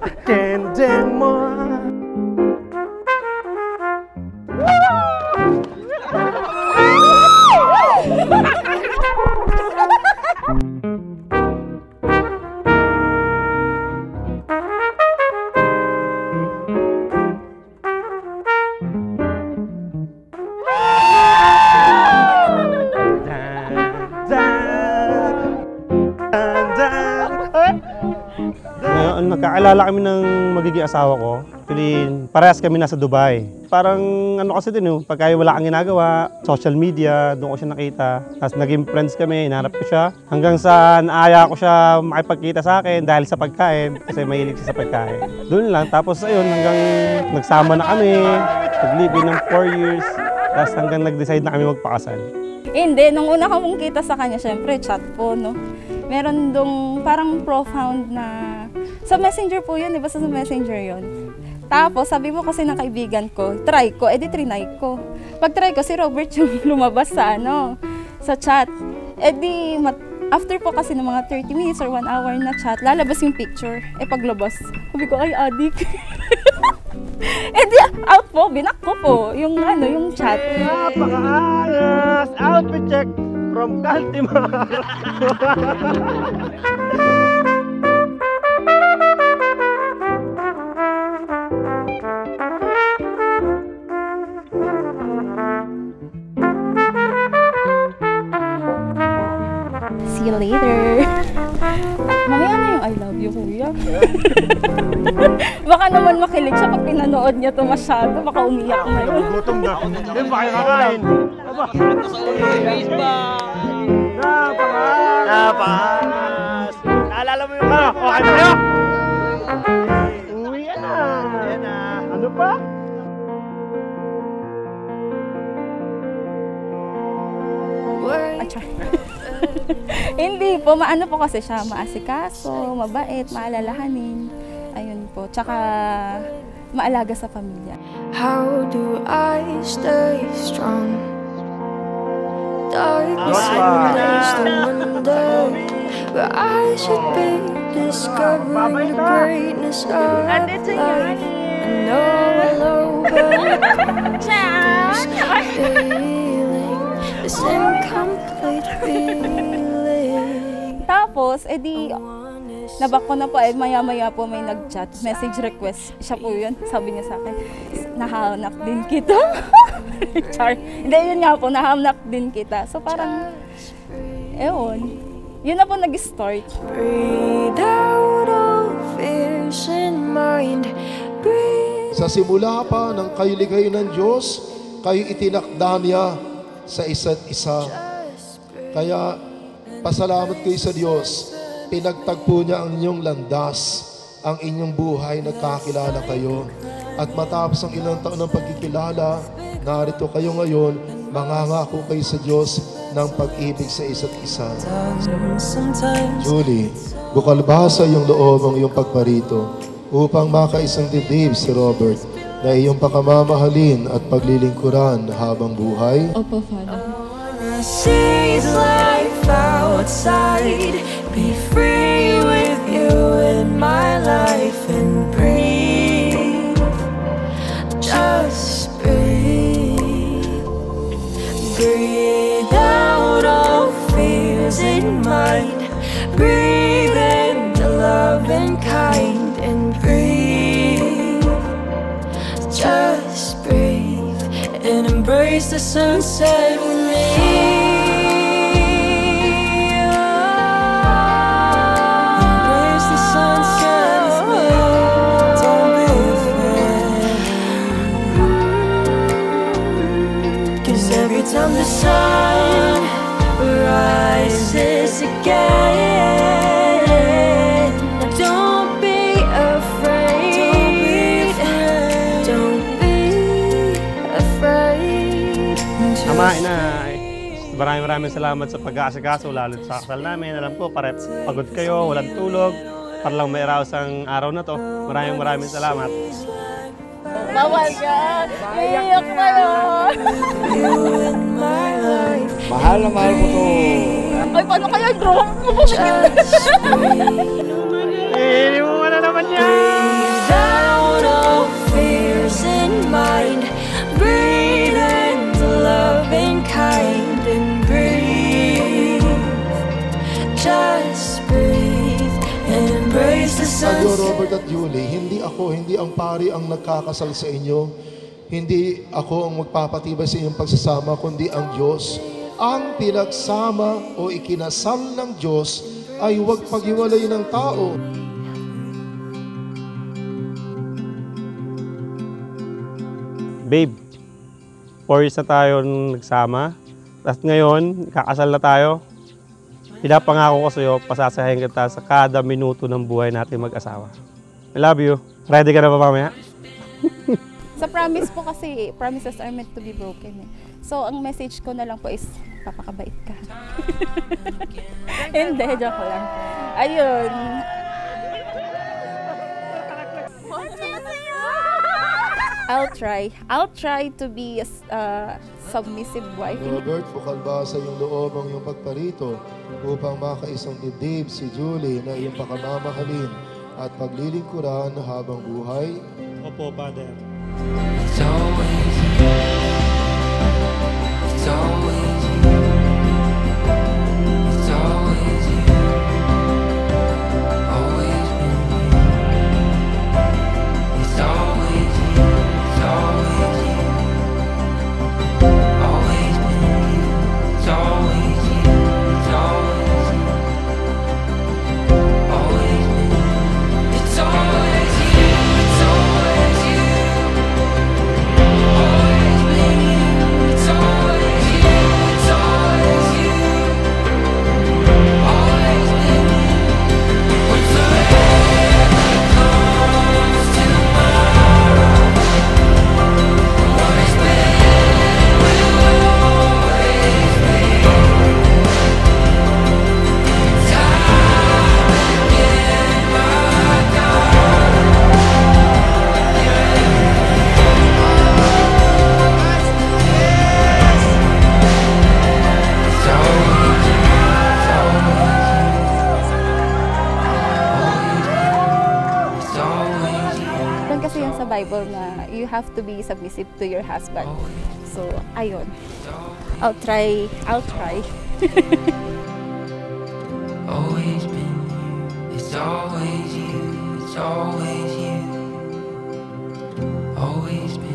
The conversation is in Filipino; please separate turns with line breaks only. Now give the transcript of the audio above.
Attendez-moi.
Ngayon, nagkakilala kami ng magiging asawa ko. Actually, parehas kami nasa Dubai. Parang ano kasi din, pagka wala kang ginagawa, social media, doon ko siya nakita. Tapos naging friends kami, hinanap ko siya. Hanggang sa naaya ko siya makipagkita sa akin dahil sa pagkain, kasi mahilig siya sa pagkain. Doon lang, tapos ayun, hanggang nagsama na kami, nag-live ng 4 years. Tapos hanggang nag-decide na kami magpakasal.
Hindi, nung una ko mong kita sa kanya, syempre chat po, no? Meron dong parang profound na, sa messenger po yun, di ba sa messenger yun? Tapos sabi mo kasi ng kaibigan ko, try ko, edi trinay ko. Pag try ko, si Robert yung lumabas sa sa chat. Edi, after po kasi ng mga 30 minutes or 1 hour na chat, lalabas yung picture. Paglabas, sabi ko, ay adik. Edi, out po, binak ko po, yung yung chat.
Napakaayos! Outfit check from Kaltimar!
See you later. Mamaya na yung I love you, kuya. Baka naman makilig siya pag pinanood niya to masyado. Baka umiyak na yun.
Gutom na. Hindi ba kayo kakain? Napakas! Naalala mo yung okay na kayo? Uwi na. Ano pa?
Hindi po, maano po kasi siya, maasikaso, mabait, maalalahanin. Ayun po, tsaka maalaga sa pamilya.
How do I stay strong? Darkness ignites the wonder where I should be discovering the greatness of life. I know I'll overcome this feeling, this incomplete feeling.
Tapos, edi, nabak ko na po, maya-maya po may nag-chat, message request. Siya po yun, sabi niya sa akin, nahanap din kita. Char. Hindi, yun nga po, nahanap din kita. So parang, ewan, yun na po nag-start.
Breathe out all fears in mind.
Sa simula pa ng kayo-ligay ng Diyos, kayo itinakda niya sa isa't isa. Kaya, pasalamat kayo sa Diyos. Pinagtagpo niya ang inyong landas, ang inyong buhay, nagkakilala kayo. At matapos ang ilang taon ng pagkikilala, narito kayo ngayon, mangangako kayo sa Diyos ng pag-ibig sa isa't isa. Julie, bukalbasa yung loob ang iyong pagparito upang makaisang dibdib si Robert na iyong pakamamahalin at paglilingkuran habang buhay.
Opo, Father.
Outside, be free with you in my life and breathe, just breathe. Breathe out all fears in mind. Breathe into love and kind and breathe, just breathe and embrace the sunset with me. Time the sun rises again. Don't be afraid. Don't be afraid.
Ama, ina, maraming salamat sa pag-aasikaso, lalo sa kasal namin. Alam ko, pagod kayo, walang tulog, para lang may araw ang araw na to. Maraming salamat.
Bawal ka! Iiyak na yun!
Mahal na mahal ko to.
Ay, paano kaya drone?
Hindi mo na naman yan!
Kayo, Robert at Julie, hindi ang pari ang nagkakasal sa inyo. Hindi ako ang magpapatibay sa inyong pagsasama, kundi ang Diyos. Ang pinagsama o ikinasal ng Diyos ay huwag paghiwalay ng tao.
Babe, 4 years na tayo nagsama. Tapos ngayon, kakasal na tayo. Pinapangako ko sa'yo, pasasahin kita sa kada minuto ng buhay natin mag-asawa. I love you. Ready ka na ba mamaya?
Sa promise po kasi, promises are meant to be broken. So, ang message ko na lang po is, papakabait ka. Hindi, joke lang. Ayun. I'll try to be a submissive wife.
Robert, bukal ba sa iyong loob ang iyong pagparito upang makaisang dibdib si Julie na iyong pakamamahalin at paglilingkuran habang buhay?
Opo, Father.
It's always you. It's always you. It's always you. Always been you. It's always you. It's always you. Always been you. It's always you. It's always you. Always been you. It's always you. It's always you. Always been you. It's always you. It's always you. Always been you. When forever comes tomorrow, what is been will always be. Time again, my God. It's always you. It's always you.
Doon kasi yan sa Bible na you have to be submissive to your husband. So, ayun. I'll try.
Always been you. It's always you. It's always you. Always been